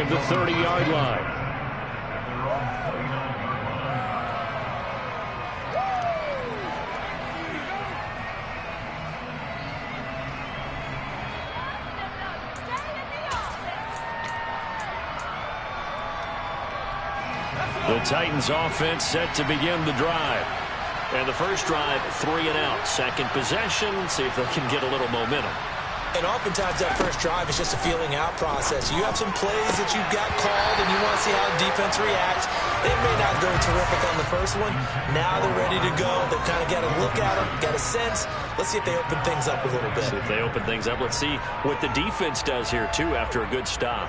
of the 30-yard line. The Titans offense set to begin the drive. And the first drive, 3 and out. Second possession, see if they can get a little momentum. And oftentimes that first drive is just a feeling out process. You have some plays that you've got called and you want to see how the defense reacts. They may not go terrific on the first one. Now they're ready to go. They've kind of got to look at them, got a sense. Let's see if they open things up a little bit. See if they open things up. Let's see what the defense does here, too, after a good stop.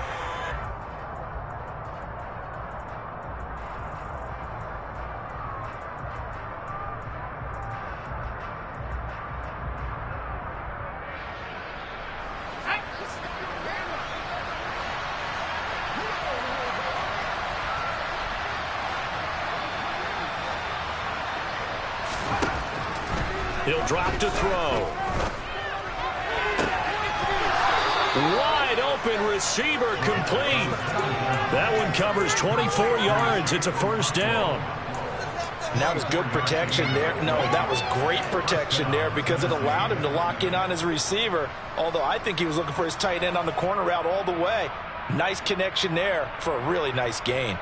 He'll drop to throw. Wide open receiver complete. That one covers 24 yards. It's a first down. And that was good protection there. No, that was great protection there because it allowed him to lock in on his receiver. Although I think he was looking for his tight end on the corner route all the way. Nice connection there for a really nice gain.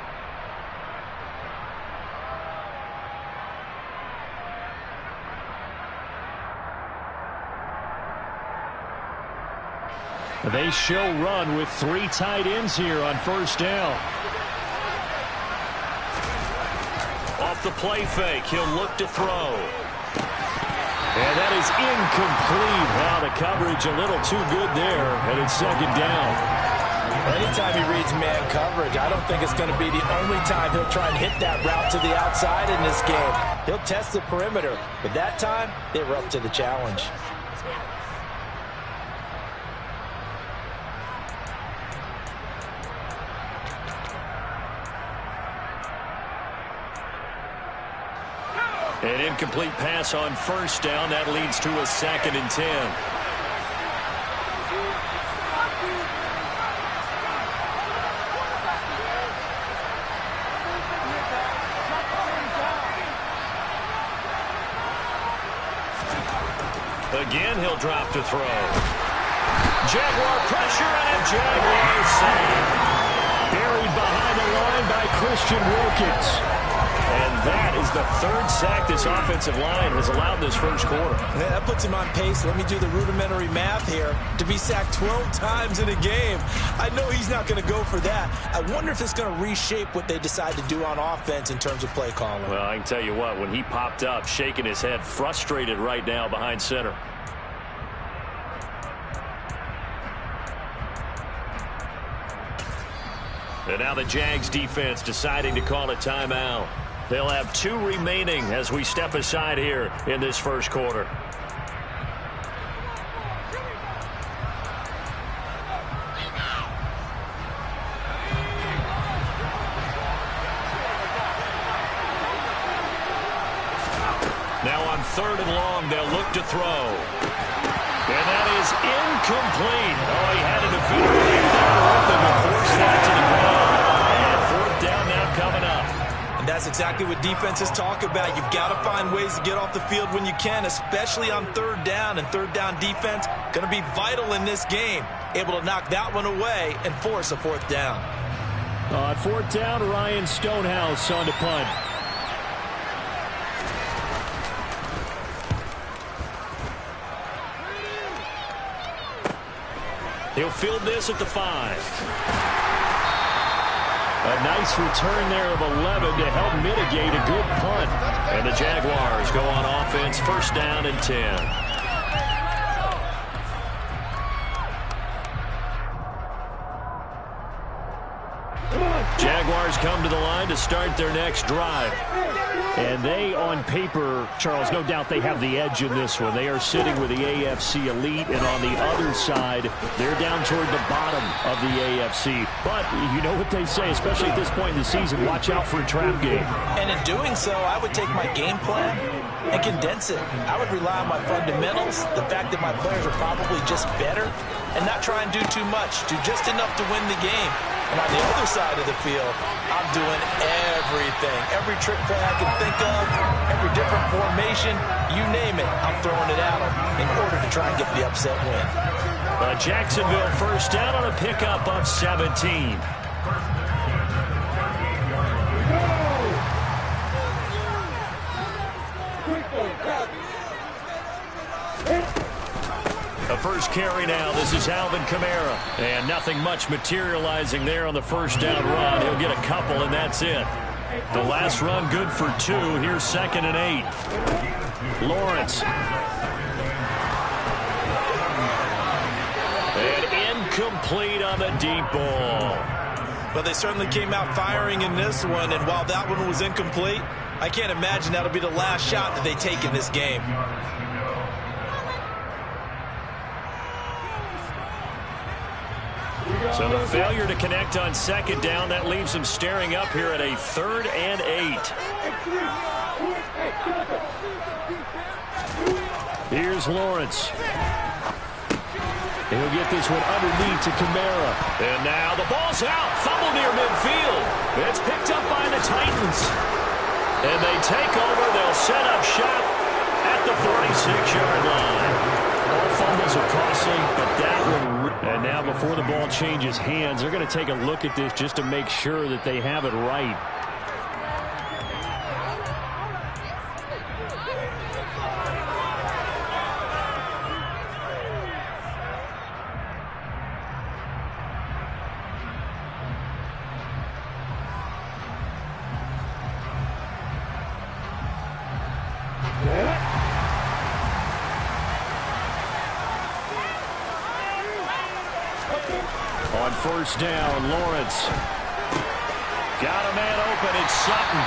They show run with 3 tight ends here on first down. Off the play fake, he'll look to throw. And that is incomplete. Wow, the coverage a little too good there, and it's second down. Anytime he reads man coverage, I don't think it's going to be the only time he'll try and hit that route to the outside in this game. He'll test the perimeter, but that time, they were up to the challenge. An incomplete pass on first down. That leads to a 2nd and 10. Again, he'll drop to throw. Jaguar pressure and a Jaguar save. Buried behind the line by Christian Wilkins. And that is the 3rd sack this offensive line has allowed this first quarter. Yeah, that puts him on pace. Let me do the rudimentary math here. To be sacked 12 times in a game, I know he's not going to go for that. I wonder if it's going to reshape what they decide to do on offense in terms of play calling. Well, I can tell you what, when he popped up, shaking his head, frustrated right now behind center. And now the Jags defense deciding to call a timeout. They'll have 2 remaining as we step aside here in this first quarter. Now on 3rd and long, they'll look to throw. And that is incomplete. Oh, he had a defender right there with him to force that to the ground. And 4th down now coming up. And that's exactly what defenses talk about. You've got to find ways to get off the field when you can, especially on 3rd down. And 3rd down defense going to be vital in this game. Able to knock that one away and force a 4th down. On 4th down, Ryan Stonehouse on to punt. He'll field this at the 5. A nice return there of 11 to help mitigate a good punt. And the Jaguars go on offense, 1st down and 10. Jaguars come to the line to start their next drive. And they, on paper, Charles, no doubt they have the edge in this one. They are sitting with the AFC elite, and on the other side, they're down toward the bottom of the AFC. But you know what they say, especially at this point in the season, watch out for a trap game. And in doing so, I would take my game plan and condense it. I would rely on my fundamentals, the fact that my players are probably just better, and not try and do too much, do just enough to win the game. And on the other side of the field, I'm doing everything. Every trick play I can think of, every different formation, you name it, I'm throwing it at them in order to try and get the upset win. Jacksonville first down on a pickup of 17. The first carry now. This is Alvin Kamara. And nothing much materializing there on the first down run. He'll get a couple, and that's it. The last run good for 2. Here's 2nd and 8. Lawrence. And incomplete on the deep ball. But they certainly came out firing in this one, and while that one was incomplete, I can't imagine that'll be the last shot that they take in this game. So the failure to connect on 2nd down, that leaves him staring up here at a 3rd and 8. Here's Lawrence. He'll get this one underneath to Kamara. And now the ball's out. Fumble near midfield. It's picked up by the Titans. And they take over. They'll set up shop at the 46-yard line. All fumbles are costly, but that one... And now before the ball changes hands, they're going to take a look at this just to make sure that they have it right. On first down, Lawrence. Got a man open. It's Sutton.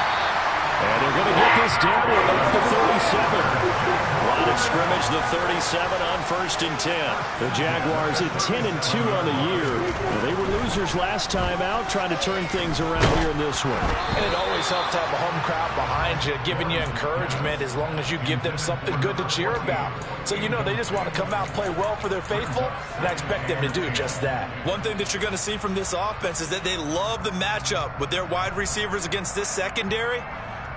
And they're going to get this down to about the 37. Line of scrimmage, the 37 on 1st and 10. The Jaguars at 10-2 on the year. Well, they were losers last time out, trying to turn things around here in this one. And it always helps to have a home crowd behind you, giving you encouragement as long as you give them something good to cheer about. So, you know, they just want to come out and play well for their faithful, and I expect them to do just that. One thing that you're going to see from this offense is that they love the matchup with their wide receivers against this secondary.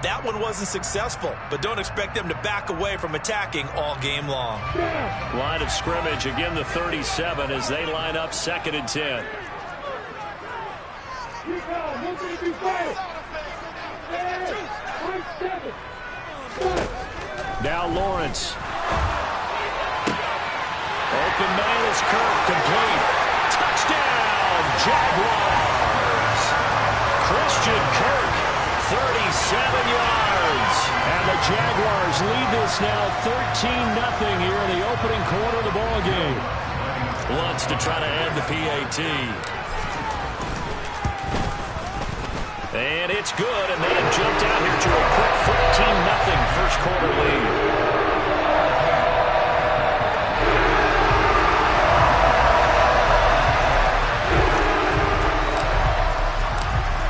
That one wasn't successful, but don't expect them to back away from attacking all game long. Line of scrimmage, again the 37 as they line up 2nd and 10. Now Lawrence. Open man is Kirk, complete. Touchdown, Jaguars. Christian Kirk, 37 yards. And the Jaguars lead this now 13-0 here in the opening quarter of the ball game. Wants to try to end the PAT. And it's good, and they have jumped out here to a quick 14-0 first quarter lead.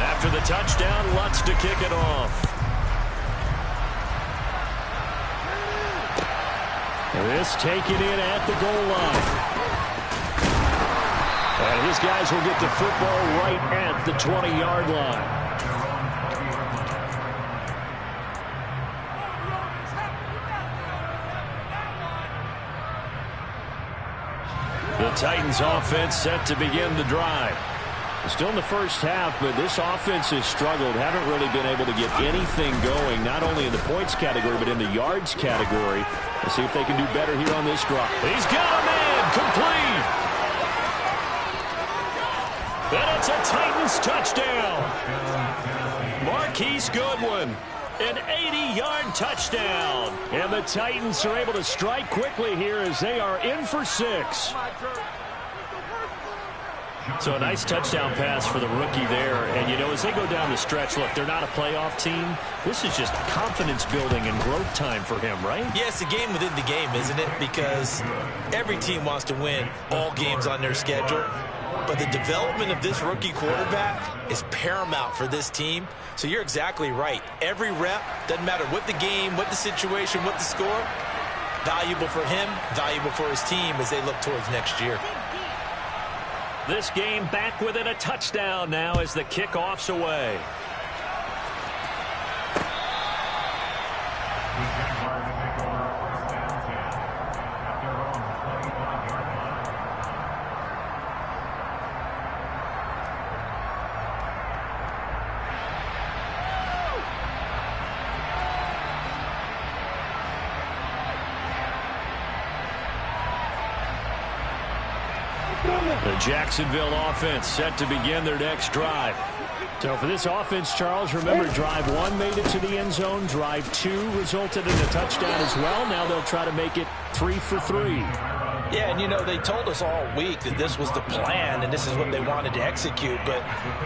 After the touchdown, Lutz to kick it off. This taken in at the goal line. And his guys will get the football right at the 20-yard line. The Titans offense set to begin the drive. Still in the first half, but this offense has struggled. Haven't really been able to get anything going, not only in the points category, but in the yards category. Let's see if they can do better here on this drive. He's got a man, complete. And it's a Titans touchdown. Marquise Goodwin, an 80-yard touchdown. And the Titans are able to strike quickly here as they are in for 6. So a nice touchdown pass for the rookie there. And, you know, as they go down the stretch, look, they're not a playoff team. This is just confidence building and growth time for him, right? Yeah, it's a game within the game, isn't it? Because every team wants to win all games on their schedule. But the development of this rookie quarterback is paramount for this team. So you're exactly right. Every rep, doesn't matter what the game, what the situation, what the score, valuable for him, valuable for his team as they look towards next year. This game back within a touchdown now as the kickoff's away. The Jacksonville offense set to begin their next drive. So for this offense, Charles, remember drive 1 made it to the end zone. Drive 2 resulted in a touchdown as well. Now they'll try to make it 3 for 3. Yeah, and you know, they told us all week that this was the plan and this is what they wanted to execute, but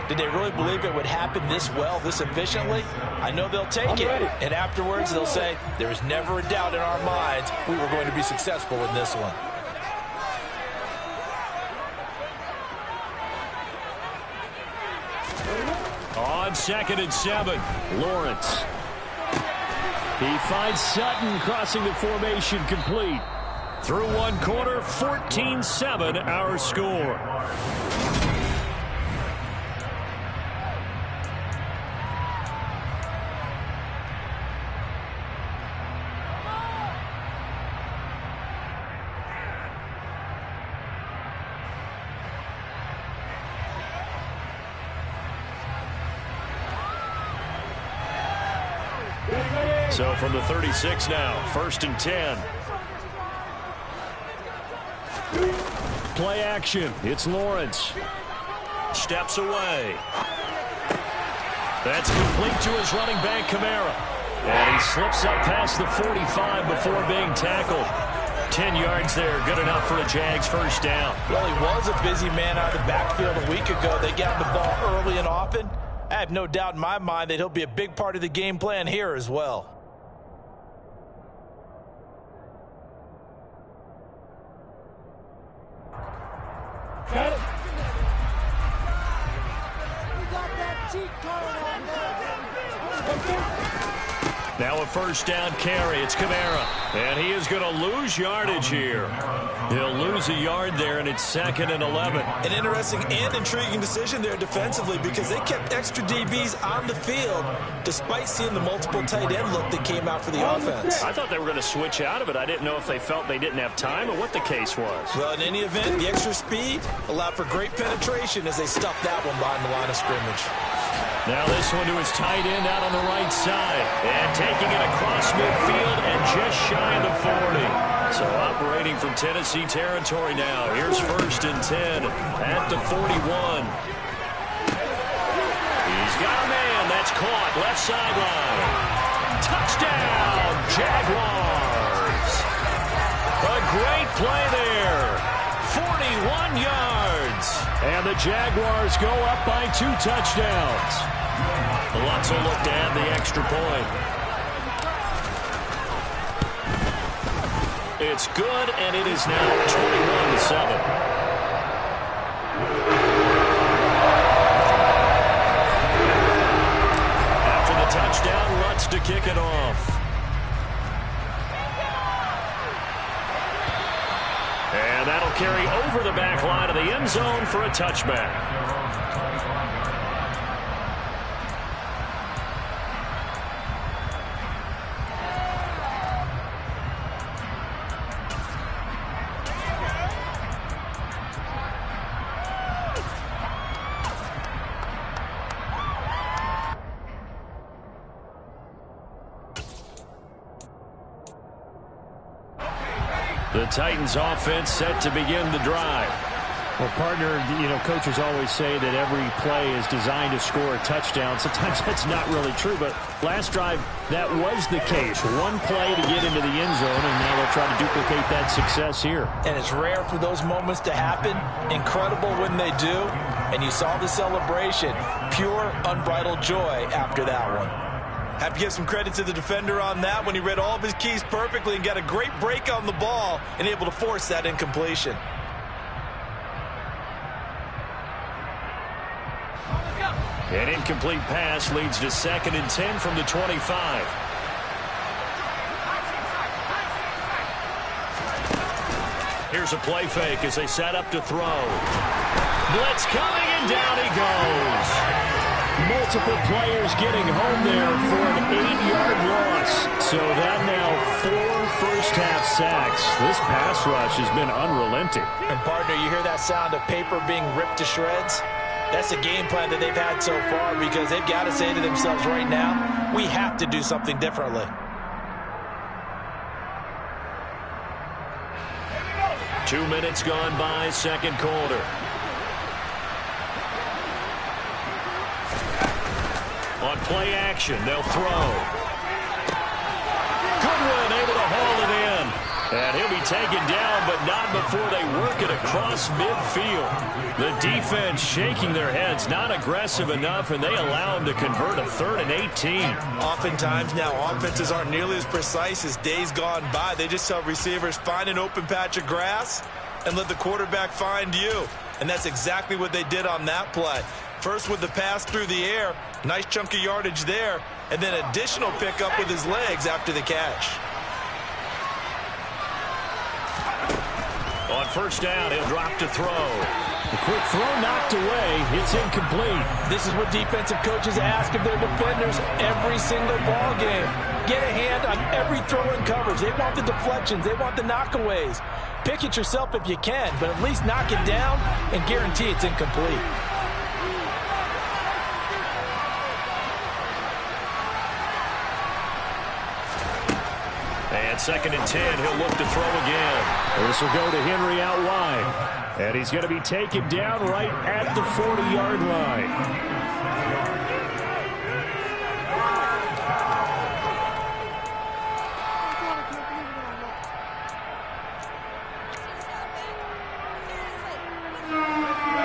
did they really believe it would happen this well, this efficiently? I know they'll take it, and afterwards they'll say, there was never a doubt in our minds we were going to be successful in this one. On 2nd and 7, Lawrence. He finds Sutton crossing the formation complete. Through one quarter, 14-7 our score. So from the 36 now, 1st and 10. Play action. It's Lawrence. Steps away. That's complete to his running back, Kamara. And he slips up past the 45 before being tackled. 10 yards there, good enough for a Jags first down. Well, he was a busy man out of the backfield a week ago. They got the ball early and often. I have no doubt in my mind that he'll be a big part of the game plan here as well. Got it. We got that cheat code on there. Now a first down carry. It's Kamara. And he is going to lose yardage here. He'll lose a yard there, and it's 2nd and 11. An interesting and intriguing decision there defensively because they kept extra DBs on the field despite seeing the multiple tight end look that came out for the offense. I thought they were going to switch out of it. I didn't know if they felt they didn't have time or what the case was. Well, in any event, the extra speed allowed for great penetration as they stuffed that one behind the line of scrimmage. Now this one to his tight end out on the right side. And taking it across midfield and just shy of the 40. So operating from Tennessee territory now. Here's 1st and 10 at the 41. He's got a man. That's caught. Left sideline. Touchdown, Jaguars. A great play there. 41 yards. And the Jaguars go up by 2 touchdowns. Lutz will look to add the extra point. It's good, and it is now 21-7. After the touchdown, Lutz to kick it off. And that'll carry over the back line of the end zone for a touchback. The Titans offense set to begin the drive. Well, partner, coaches always say that every play is designed to score a touchdown. Sometimes that's not really true, but last drive, that was the case. One play to get into the end zone, and now they'll try to duplicate that success here. And it's rare for those moments to happen. Incredible when they do. And you saw the celebration. Pure, unbridled joy after that one. Have to give some credit to the defender on that when he read all of his keys perfectly and got a great break on the ball and able to force that incompletion. An incomplete pass leads to 2nd and 10 from the 25. Here's a play fake as they set up to throw. Blitz coming, and down he goes. Multiple players getting home there for an 8-yard loss. So that now 4 first-half sacks. This pass rush has been unrelenting. And, partner, you hear that sound of paper being ripped to shreds? That's the game plan that they've had so far because they've got to say to themselves right now, we have to do something differently. Two minutes gone by, second quarter. On play action, they'll throw. Goodwin able to haul it in. And he'll be taken down, but not before they work it across midfield. The defense shaking their heads, not aggressive enough, and they allow him to convert a 3rd and 18. Oftentimes now, offenses aren't nearly as precise as days gone by. They just tell receivers, find an open patch of grass and let the quarterback find you. And that's exactly what they did on that play. First with the pass through the air, nice chunk of yardage there, and then additional pickup with his legs after the catch. On first down, he'll drop to throw. The quick throw knocked away. It's incomplete. This is what defensive coaches ask of their defenders every single ball game. Get a hand on every throw in coverage. They want the deflections. They want the knockaways. Pick it yourself if you can, but at least knock it down and guarantee it's incomplete. And 2nd and 10, he'll look to throw again. This will go to Henry out wide. And he's going to be taken down right at the 40-yard line.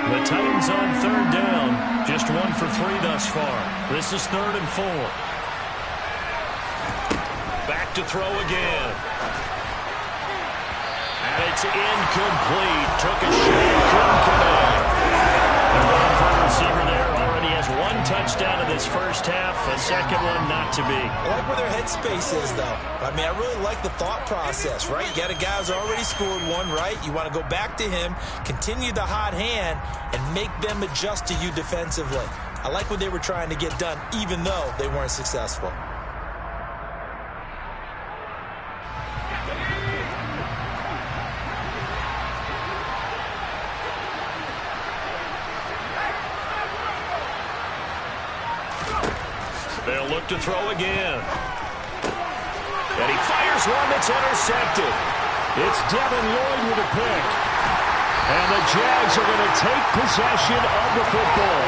The Titans on 3rd down. Just 1 for 3 thus far. This is 3rd and 4. Back to throw again. And it's incomplete. Took a shot, couldn't connect. The run receiver there already has 1 touchdown in this first half. A second one not to be. I like where their headspace is, though. I mean, I really like the thought process, right? You got a guy who's already scored 1, right? You want to go back to him, continue the hot hand, and make them adjust to you defensively. I like what they were trying to get done, even though they weren't successful. They'll look to throw again. And he fires one that's intercepted. It's Devin Lloyd with a pick. And the Jags are going to take possession of the football.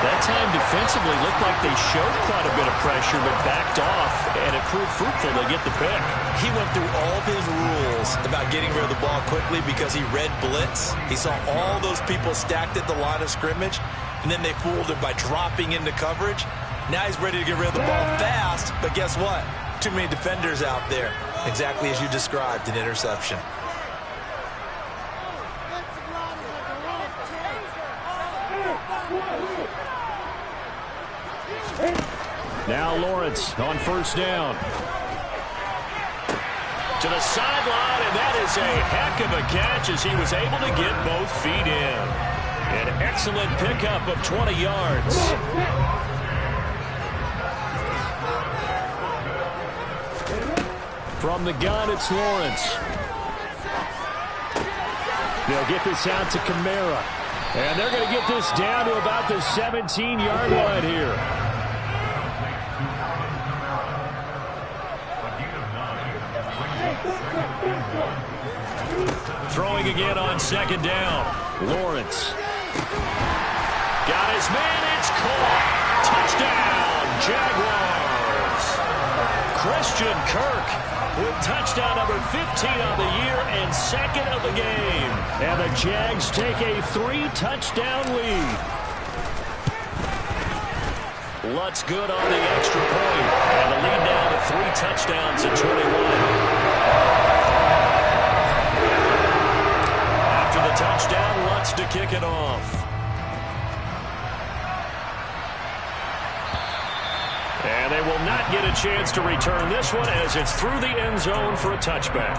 That time defensively looked like they showed quite a bit of pressure but backed off, and it proved fruitful to get the pick. He went through all of his rules about getting rid of the ball quickly because he read blitz. He saw all those people stacked at the line of scrimmage, and then they fooled him by dropping into coverage. Now he's ready to get rid of the ball fast, but guess what? Too many defenders out there. Exactly as you described, an interception. Now Lawrence on first down. To the sideline, and that is a heck of a catch as he was able to get both feet in. An excellent pickup of 20 yards. From the gun, it's Lawrence. They'll get this out to Kamara. And they're going to get this down to about the 17-yard line here. throwing again on second down. Lawrence. Got his man. It's caught. Touchdown, Jaguars. Christian Kirk with touchdown number 15 on the year and second of the game. And the Jags take a 3-touchdown lead. Lutz good on the extra point. And the lead now to 3 touchdowns at 21. After the touchdown, Lutz to kick it off. And they will not get a chance to return this one as it's through the end zone for a touchback.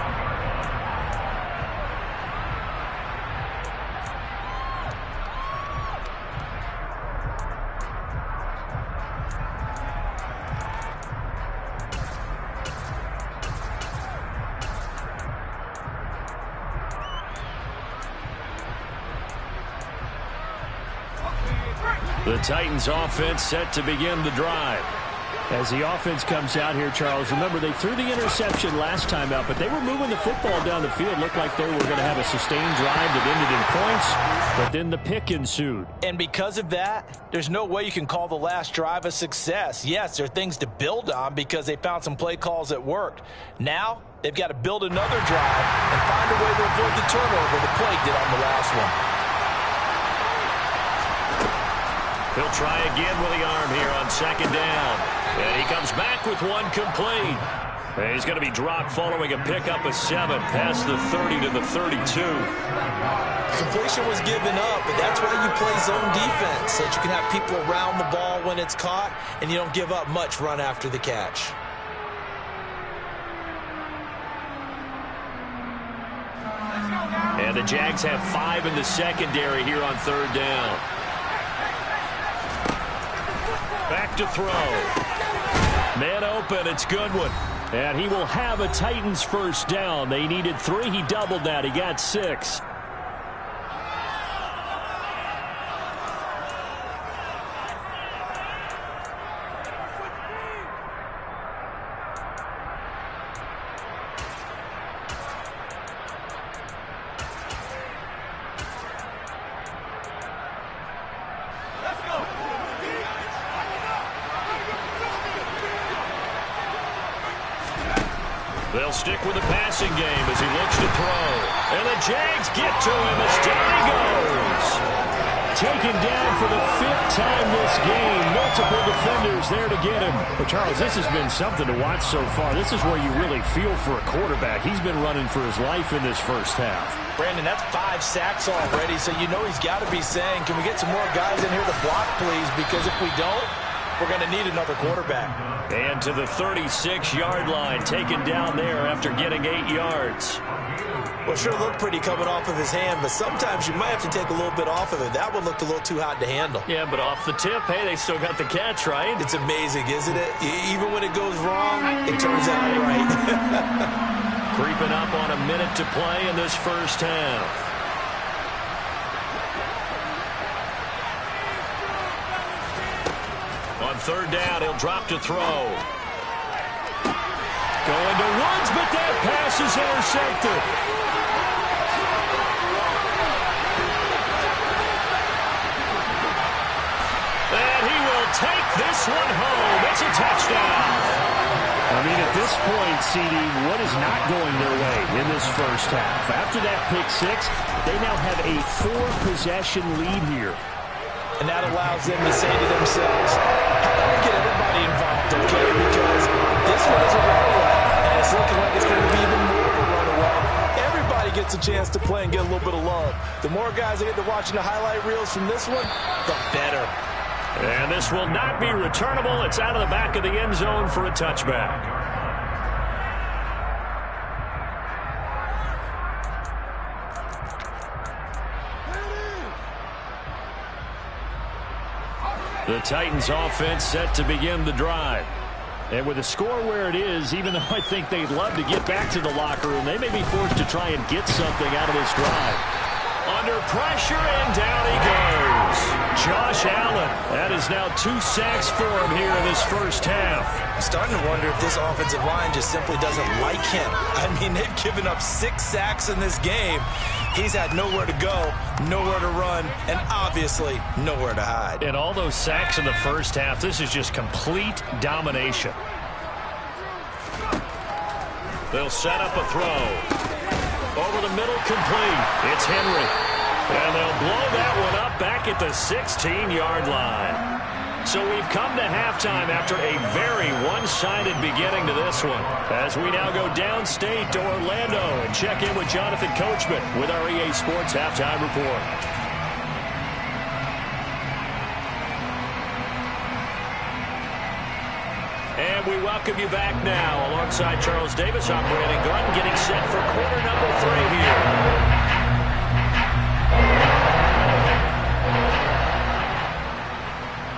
The Titans offense set to begin the drive. As the offense comes out here, Charles, remember they threw the interception last time out, but they were moving the football down the field. Looked like they were going to have a sustained drive that ended in points, but then the pick ensued. And because of that, there's no way you can call the last drive a success. Yes, there are things to build on because they found some play calls that worked. Now, they've got to build another drive and find a way to avoid the turnover the play did on the last one. He'll try again with the arm here on second down. And he comes back with one complete. And he's going to be dropped following a pickup of 7 past the 30 to the 32. Completion was given up, but that's why you play zone defense, so that you can have people around the ball when it's caught, and you don't give up much run after the catch. And the Jags have 5 in the secondary here on third down. Back to throw. Man open, it's Goodwin. And he will have a Titans first down. They needed 3, he doubled that, he got 6. They'll stick with the passing game as he looks to throw. And the Jags get to him as down he goes. Taken down for the 5th time this game. Multiple defenders there to get him. But Charles, this has been something to watch so far. This is where you really feel for a quarterback. He's been running for his life in this first half. Brandon, that's 5 sacks already, so you know he's got to be saying, can we get some more guys in here to block, please? Because if we don't, we're going to need another quarterback. And to the 36-yard line, taken down there after getting 8 yards. Well, sure looked pretty coming off of his hand, but sometimes you might have to take a little bit off of it. That one looked a little too hot to handle. Yeah, but off the tip, hey, they still got the catch, right? It's amazing, isn't it? Even when it goes wrong, it turns out right. Creeping up on a minute to play in this first half. On third down, he'll drop to throw. Going to Woods, but that pass is intercepted. And he will take this one home. It's a touchdown. I mean, at this point, CD, what is not going their way in this first half? After that pick 6, they now have a 4-possession lead here. And that allows them to say to themselves, how do we get everybody involved, okay? Because this one is a runaway, and it's looking like it's going to be even more of a runaway. Everybody gets a chance to play and get a little bit of love. The more guys that get to watching the highlight reels from this one, the better. And this will not be returnable. It's out of the back of the end zone for a touchback. The Titans offense set to begin the drive. And with the score where it is, even though I think they'd love to get back to the locker room, they may be forced to try and get something out of this drive. Under pressure, and down he goes. Josh Allen. That is now 2 sacks for him here in this first half. I'm starting to wonder if this offensive line just simply doesn't like him. I mean, they've given up 6 sacks in this game. He's had nowhere to go, nowhere to run, and obviously nowhere to hide. And all those sacks in the first half, this is just complete domination. They'll set up a throw. Over the middle, complete. It's Henry. And they'll blow that one up back at the 16-yard line. So we've come to halftime after a very one-sided beginning to this one. As we now go downstate to Orlando and check in with Jonathan Coachman with our EA Sports Halftime Report. And we welcome you back now alongside Charles Davis. I'm Brandon Gunn getting set for quarter number 3 here.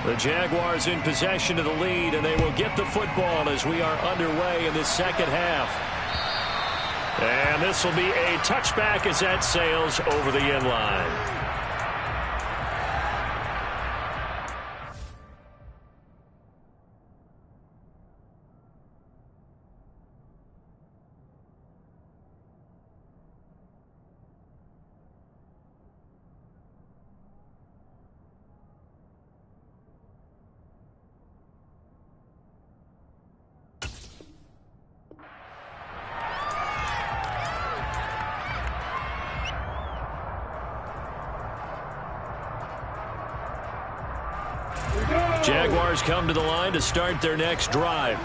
The Jaguars in possession of the lead, and they will get the football as we are underway in this second half. And this will be a touchback as that sails over the end line. Jaguars come to the line to start their next drive.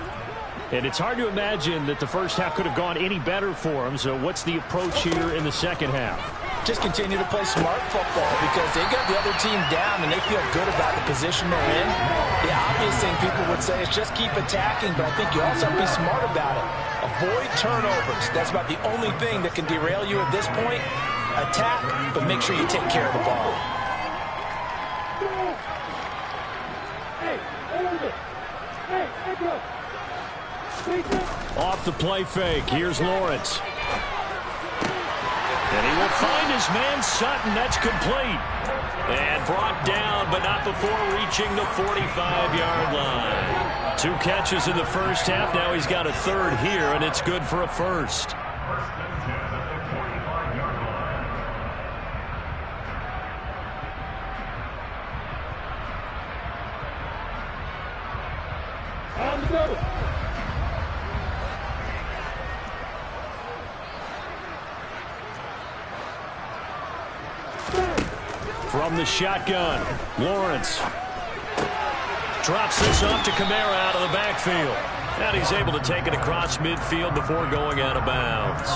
And it's hard to imagine that the first half could have gone any better for them. So what's the approach here in the second half? Just continue to play smart football because they got the other team down and they feel good about the position they're in. The obvious thing people would say is just keep attacking, but I think you also have to be smart about it. Avoid turnovers. That's about the only thing that can derail you at this point. Attack, but make sure you take care of the ball. Off the play fake, here's Lawrence. And he will find his man Sutton. That's complete. And brought down, but not before reaching the 45-yard line. 2 catches in the first half. Now he's got a third here, and it's good for a first. From the shotgun, Lawrence drops this off to Kamara out of the backfield. And he's able to take it across midfield before going out of bounds.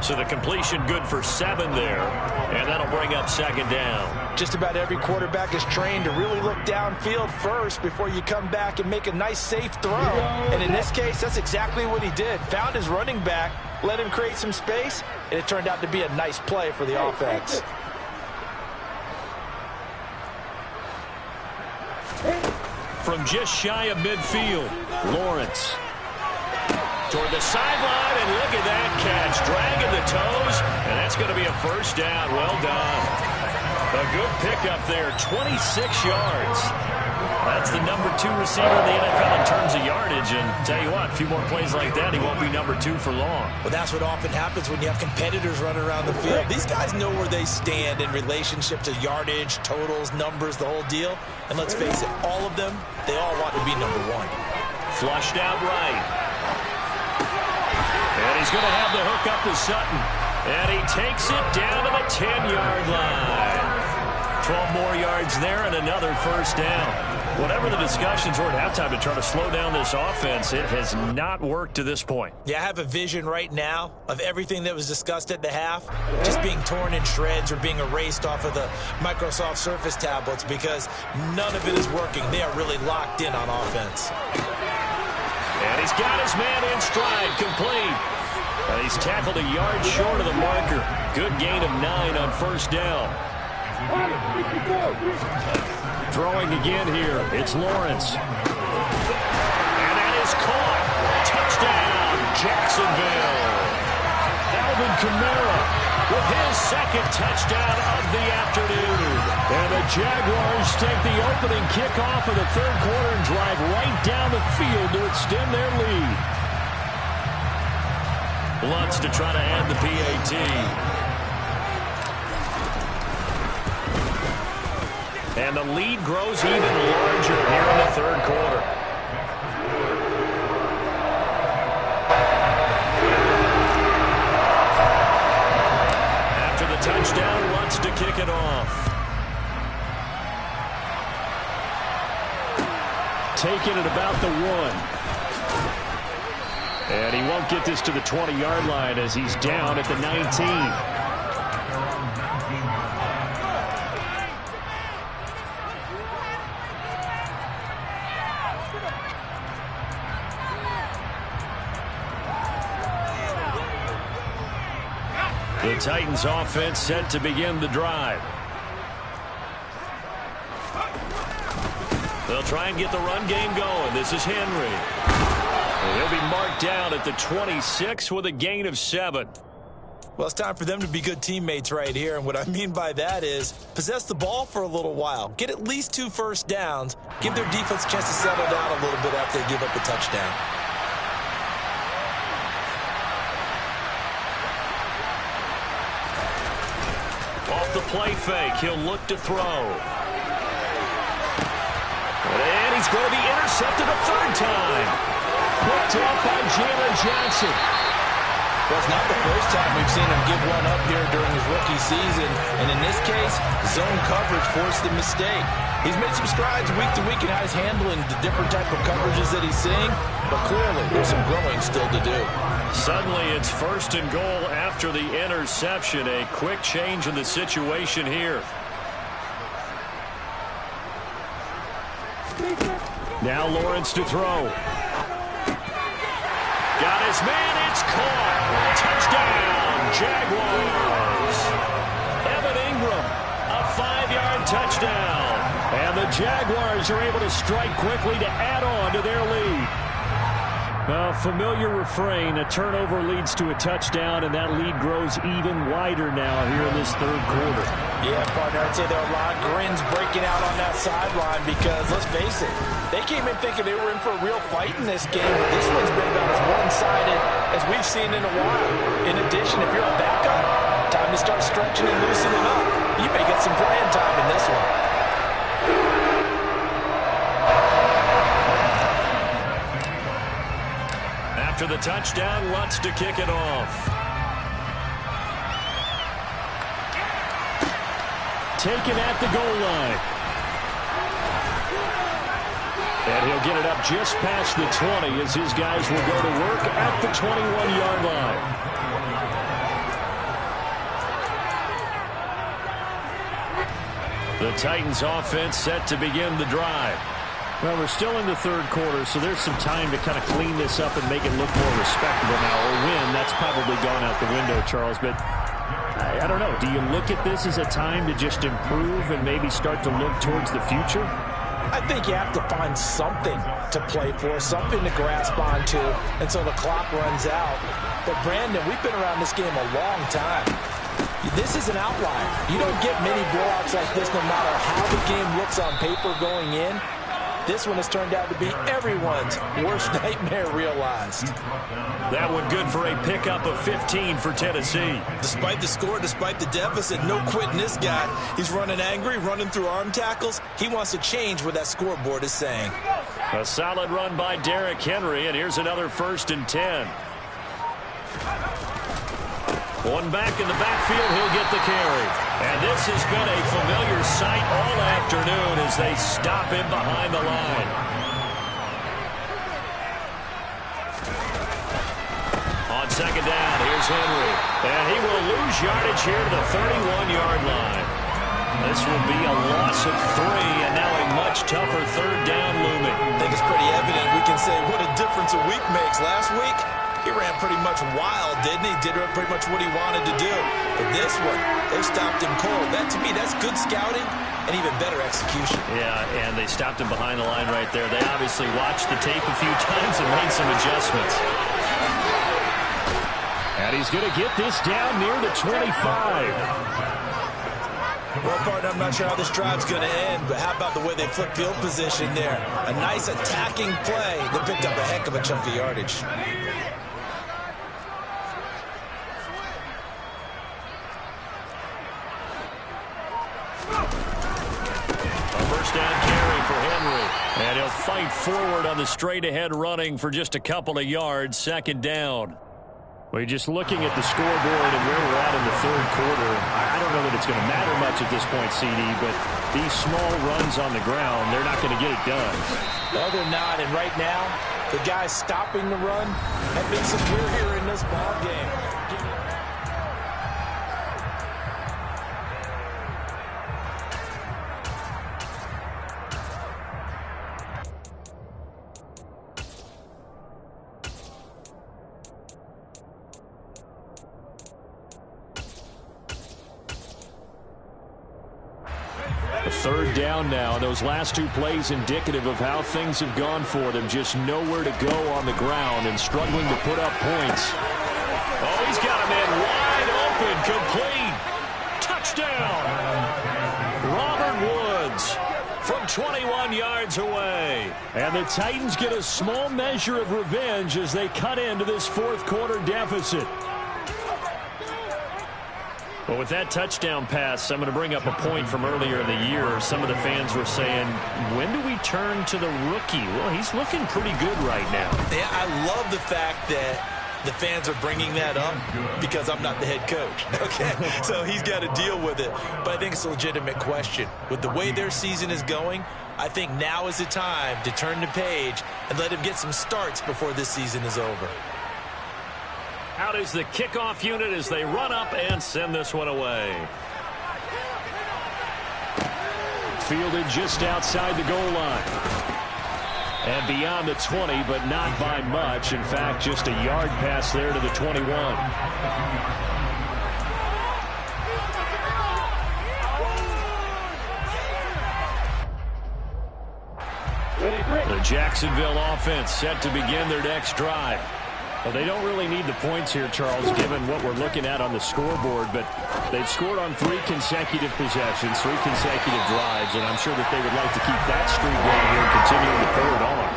So the completion good for 7 there. And that'll bring up second down. Just about every quarterback is trained to really look downfield first before you come back and make a nice, safe throw. And in this case, that's exactly what he did. Found his running back, let him create some space, and it turned out to be a nice play for the offense. From just shy of midfield, Lawrence toward the sideline, and look at that catch, dragging the toes, and that's going to be a first down. Well done. A good pickup there, 26 yards. That's the number 2 receiver in the NFL in terms of yardage, and tell you what, a few more plays like that, he won't be number 2 for long. Well, that's what often happens when you have competitors running around the field. These guys know where they stand in relationship to yardage, totals, numbers, the whole deal. And let's face it, all of them, they all want to be number 1. Flushed out right. And he's going to have the hook up to Sutton. And he takes it down to the 10-yard line. 12 more yards there and another first down. Whatever the discussions were at halftime to try to slow down this offense, it has not worked to this point. Yeah, I have a vision right now of everything that was discussed at the half just being torn in shreds or being erased off of the Microsoft Surface tablets because none of it is working. They are really locked in on offense. And he's got his man in stride, complete. And he's tackled a yard short of the marker. Good gain of 9 on first down. Throwing again here, it's Lawrence. And that is caught. Touchdown, Jacksonville. Alvin Kamara with his second touchdown of the afternoon. And the Jaguars take the opening kickoff of the third quarter and drive right down the field to extend their lead. Lutz to try to add the PAT. And the lead grows even larger here in the third quarter. After the touchdown, wants to kick it off. Taking it about the 1. And he won't get this to the 20-yard line as he's down at the 19. The Titans offense set to begin the drive. They'll try and get the run game going. This is Henry. And he'll be marked down at the 26 with a gain of 7. Well, it's time for them to be good teammates right here. And what I mean by that is possess the ball for a little while. Get at least 2 first downs. Give their defense a chance to settle down a little bit after they give up a touchdown. Off the play fake, he'll look to throw. And he's going to be intercepted a third time. Picked up by Jalen Johnson. Well, it's not the first time we've seen him give one up here during his rookie season. And in this case, zone coverage forced the mistake. He's made some strides week to week in how he's handling the different type of coverages that he's seeing. But clearly, there's some growing still to do. Suddenly, it's 1st and goal after the interception. A quick change in the situation here. Now Lawrence to throw. Got his man, it's caught. Touchdown, Jaguars. Evan Ingram, a 5-yard touchdown. And the Jaguars are able to strike quickly to add on to their lead. A familiar refrain, a turnover leads to a touchdown, and that lead grows even wider now here in this third quarter. Yeah, partner, I'd say there are a lot of grins breaking out on that sideline because, let's face it, they came in thinking they were in for a real fight in this game, but this one's been about as one-sided as we've seen in a while. In addition, if you're a backup, time to start stretching and loosening up. You may get some playing time in this one. After the touchdown, wants to kick it off. Taken at the goal line. And he'll get it up just past the 20 as his guys will go to work at the 21-yard line. The Titans offense set to begin the drive. Well, we're still in the third quarter, so there's some time to kind of clean this up and make it look more respectable now. Or win, that's probably gone out the window, Charles. But I don't know. Do you look at this as a time to just improve and maybe start to look towards the future? I think you have to find something to play for, something to grasp onto until the clock runs out. But, Brandon, we've been around this game a long time. This is an outlier. You don't get many blowouts like this no matter how the game looks on paper going in. This one has turned out to be everyone's worst nightmare realized. That one good for a pickup of 15 for Tennessee. Despite the score, despite the deficit, no quitting this guy. He's running angry, running through arm tackles. He wants to change what that scoreboard is saying. A solid run by Derrick Henry, and here's another 1st and 10. One back in the backfield, he'll get the carry. And this has been a familiar sight all afternoon as they stop him behind the line. On 2nd down, here's Henry. And he will lose yardage here to the 31-yard line. This will be a loss of 3, and now a much tougher 3rd down looming. I think it's pretty evident. We can say what a difference a week makes. Last week, he ran pretty much wild, didn't he? Did pretty much what he wanted to do. But this one, they stopped him cold. That, to me, that's good scouting and even better execution. Yeah, and they stopped him behind the line right there. They obviously watched the tape a few times and made some adjustments. And he's going to get this down near the 25. Well, partner, I'm not sure how this drive's going to end, but how about the way they flip field position there? A nice attacking play that picked up a heck of a chunk of yardage. A first down carry for Henry. And he'll fight forward on the straight-ahead running for just a couple of yards. Second down. Well, just looking at the scoreboard and where we're at in the third quarter, I don't know that it's going to matter much at this point, CD, but these small runs on the ground, they're not going to get it done. No, they're not. And right now, the guys stopping the run have been superior in this ball game. Third down now. Those last two plays indicative of how things have gone for them. Just nowhere to go on the ground and struggling to put up points. Oh, he's got a man wide open. Complete. Touchdown. Robert Woods from 21 yards away. And the Titans get a small measure of revenge as they cut into this fourth quarter deficit. Well, with that touchdown pass, I'm going to bring up a point from earlier in the year. Some of the fans were saying, when do we turn to the rookie? Well, he's looking pretty good right now. Yeah, I love the fact that the fans are bringing that up because I'm not the head coach. Okay, so he's got to deal with it. But I think it's a legitimate question. With the way their season is going, I think now is the time to turn the page and let him get some starts before this season is over. Out is the kickoff unit as they run up and send this one away. Fielded just outside the goal line. And beyond the 20, but not by much. In fact, just a yard pass there to the 21. The Jacksonville offense set to begin their next drive. Well, they don't really need the points here, Charles, given what we're looking at on the scoreboard, but they've scored on 3 consecutive possessions, 3 consecutive drives, and I'm sure that they would like to keep that streak going here and continue to pour it on.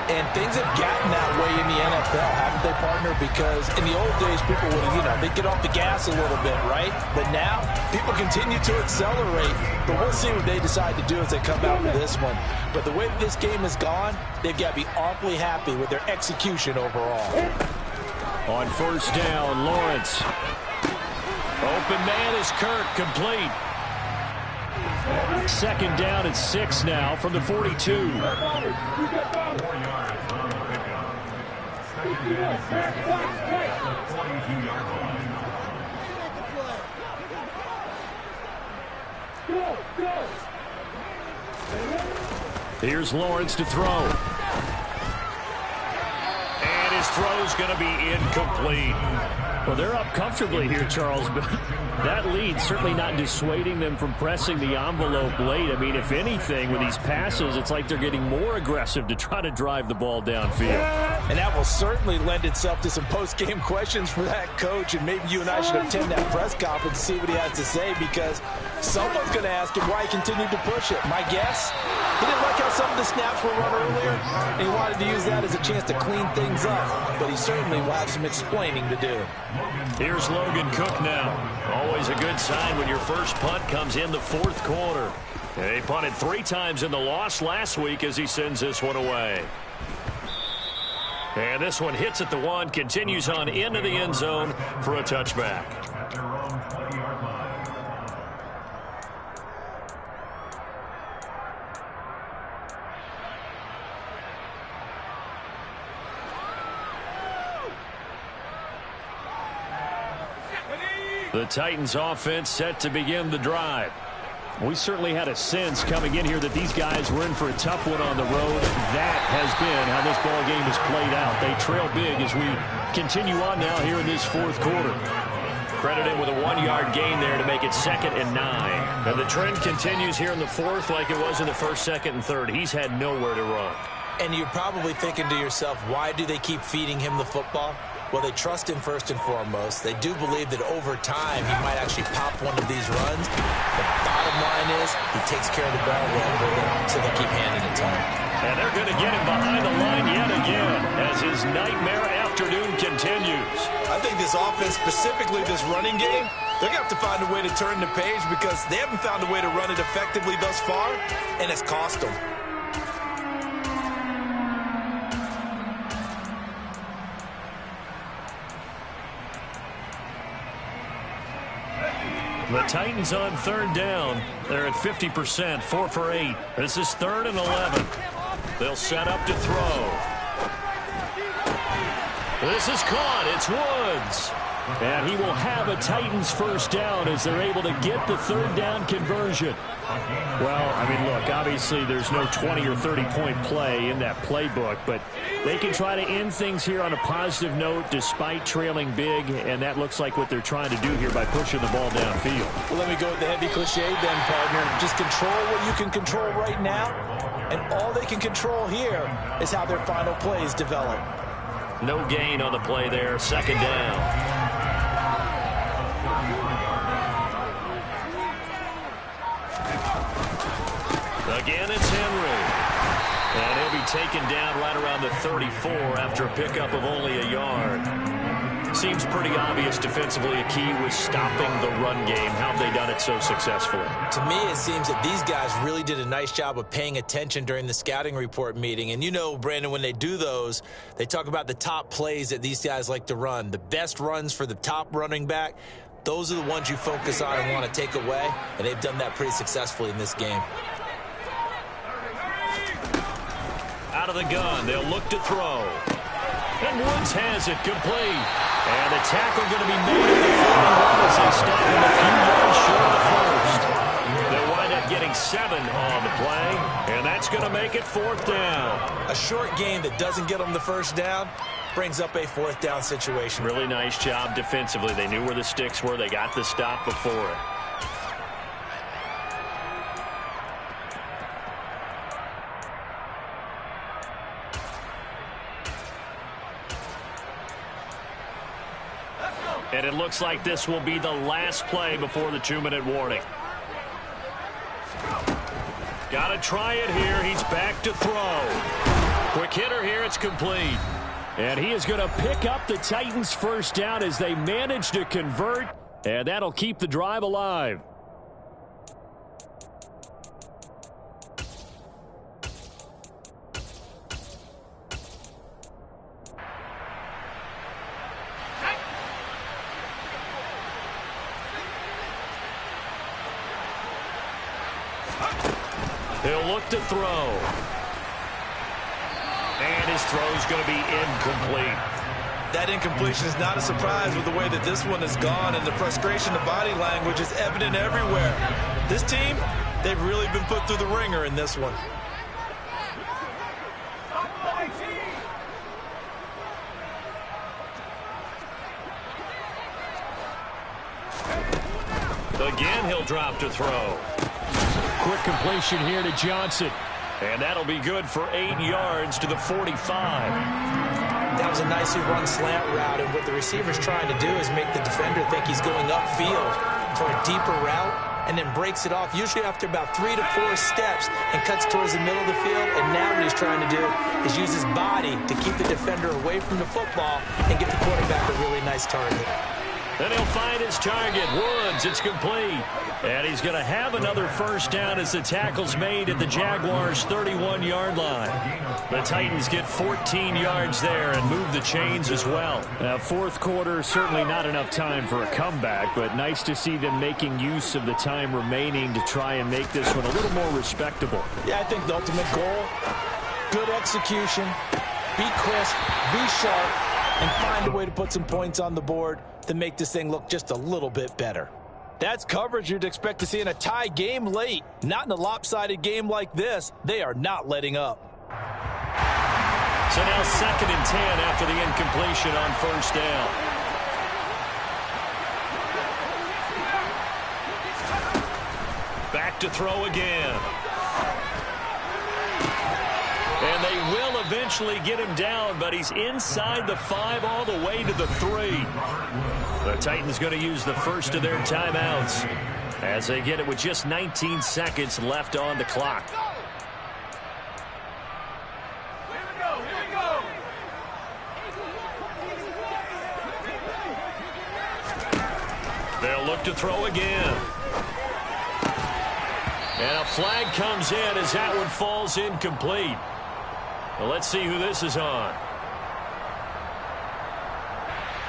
And things have gotten that way in the NFL, haven't they, partner? Because in the old days, people would, they'd get off the gas a little bit, right? But now, people continue to accelerate. But we'll see what they decide to do as they come out for this one. But the way this game has gone, they've got to be awfully happy with their execution overall. On first down, Lawrence. Open man is Kirk, complete. Second down at 6 now from the 42. Here's Lawrence to throw. And his throw's going to be incomplete. Well, they're up comfortably here, Charles, but that lead certainly not dissuading them from pressing the envelope late. I mean, if anything, with these passes, it's like they're getting more aggressive to try to drive the ball downfield. And that will certainly lend itself to some post-game questions for that coach, and maybe you and I should attend that press conference to see what he has to say, because someone's going to ask him why he continued to push it. My guess, he didn't like how some of the snaps were run earlier, and he wanted to use that as a chance to clean things up, but he certainly will have some explaining to do. Here's Logan Cook now. Always a good sign when your first punt comes in the fourth quarter. They punted 3 times in the loss last week as he sends this one away. And this one hits at the 1, continues on into the end zone for a touchback. The Titans offense set to begin the drive. We certainly had a sense coming in here that these guys were in for a tough one on the road. That has been how this ball game has played out. They trail big as we continue on now here in this fourth quarter. Credited with a 1-yard gain there to make it 2nd and 9. And the trend continues here in the fourth like it was in the first, second, and third. He's had nowhere to run. And you're probably thinking to yourself, why do they keep feeding him the football? Well, they trust him first and foremost. They do believe that over time he might actually pop one of these runs. The bottom line is he takes care of the ball well for them, so they'll keep handing it to him. And they're going to get him behind the line yet again as his nightmare afternoon continues. I think this offense, specifically this running game, they're going to have to find a way to turn the page because they haven't found a way to run it effectively thus far, and it's cost them. The Titans on third down. They're at 50%, 4 for 8. This is 3rd and 11. They'll set up to throw. This is caught. It's Woods. And he will have a Titans first down as they're able to get the third down conversion. Well, I mean, look, obviously there's no 20 or 30-point play in that playbook, but they can try to end things here on a positive note despite trailing big, and that looks like what they're trying to do here by pushing the ball downfield. Well, let me go with the heavy cliche then, partner. Just control what you can control right now, and all they can control here is how their final plays develop. No gain on the play there, 2nd down. Again, it's Henry. And he'll be taken down right around the 34 after a pickup of only a yard. Seems pretty obvious defensively a key was stopping the run game. How have they done it so successfully? To me, it seems that these guys really did a nice job of paying attention during the scouting report meeting. And you know, Brandon, when they do those, they talk about the top plays that these guys like to run. The best runs for the top running back, those are the ones you focus on and want to take away. And they've done that pretty successfully in this game. Out of the gun, they'll look to throw. And Woods has it complete. And the tackle going to be made at the 41 as they stop him a few yards short of the first. They'll wind up getting 7 on the play, and that's going to make it 4th down. A short game that doesn't get them the first down brings up a 4th down situation. Really nice job defensively. They knew where the sticks were. They got the stop before it. And it looks like this will be the last play before the 2-minute warning. Got to try it here. He's back to throw. Quick hitter here. It's complete. And he is going to pick up the Titans' first down as they manage to convert. And that'll keep the drive alive. He'll look to throw. And his throw is going to be incomplete. That incompletion is not a surprise with the way that this one has gone, and the frustration, the body language is evident everywhere. This team, they've really been put through the ringer in this one. Again, he'll drop to throw. Quick completion here to Johnson. And that'll be good for 8 yards to the 45. That was a nicely run slant route, and what the receiver's trying to do is make the defender think he's going upfield for a deeper route, and then breaks it off, usually after about 3 to 4 steps, and cuts towards the middle of the field. And now what he's trying to do is use his body to keep the defender away from the football and give the quarterback a really nice target. Then he'll find his target, Woods. It's complete. And he's going to have another first down as the tackle's made at the Jaguars' 31-yard line. The Titans get 14 yards there and move the chains as well. Now, 4th quarter, certainly not enough time for a comeback, but nice to see them making use of the time remaining to try and make this one a little more respectable. Yeah, I think the ultimate goal, good execution, be crisp, be sharp, and find a way to put some points on the board to make this thing look just a little bit better. That's coverage you'd expect to see in a tie game late. Not in a lopsided game like this. They are not letting up. So now 2nd and 10 after the incompletion on first down. Back to throw again. And they will eventually get him down, but he's inside the 5 all the way to the 3. The Titans going to use the first of their timeouts as they get it with just 19 seconds left on the clock. They'll look to throw again. And a flag comes in as that one falls incomplete. Well, let's see who this is on.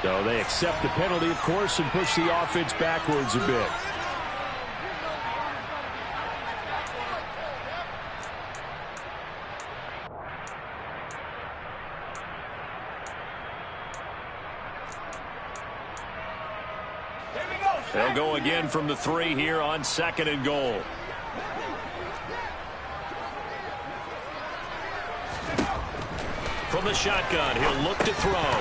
So they accept the penalty, of course, and push the offense backwards a bit. They'll go again from the 3 here on 2nd and goal. From the shotgun, he'll look to throw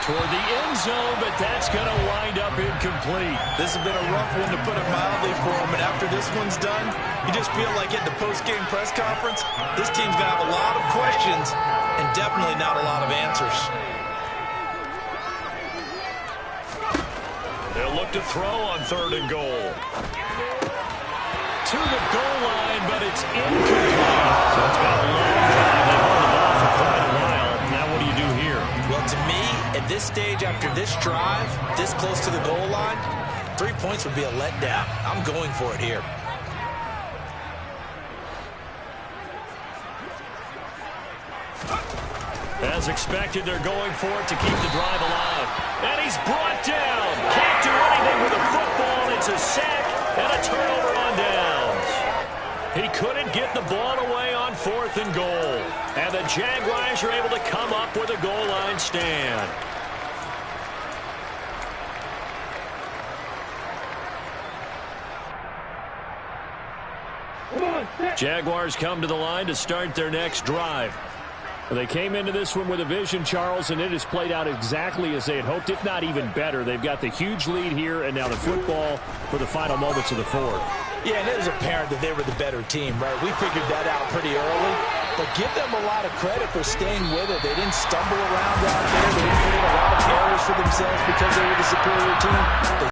toward the end zone, but that's going to wind up incomplete. This has been a rough one, to put it mildly, for him. And after this one's done, you just feel like at the post-game press conference, this team's going to have a lot of questions and definitely not a lot of answers. They'll look to throw on 3rd and goal. To the goal line, but it's incomplete. So it's been a long drive. They've held the ball for quite a while. Now what do you do here? Well, to me, at this stage, after this drive, this close to the goal line, 3 points would be a letdown. I'm going for it here. As expected, they're going for it to keep the drive alive. And he's brought down. Can't do anything with the football. It's a sack and a turnover on downs. He couldn't get the ball away on 4th and goal. And the Jaguars are able to come up with a goal line stand. Jaguars come to the line to start their next drive. They came into this one with a vision, Charles, and it has played out exactly as they had hoped, if not even better. They've got the huge lead here, and now the football for the final moments of the 4th. Yeah, and it was apparent that they were the better team, right? We figured that out pretty early, but give them a lot of credit for staying with it. They didn't stumble around out there. They didn't create a lot of errors for themselves because they were the superior team. They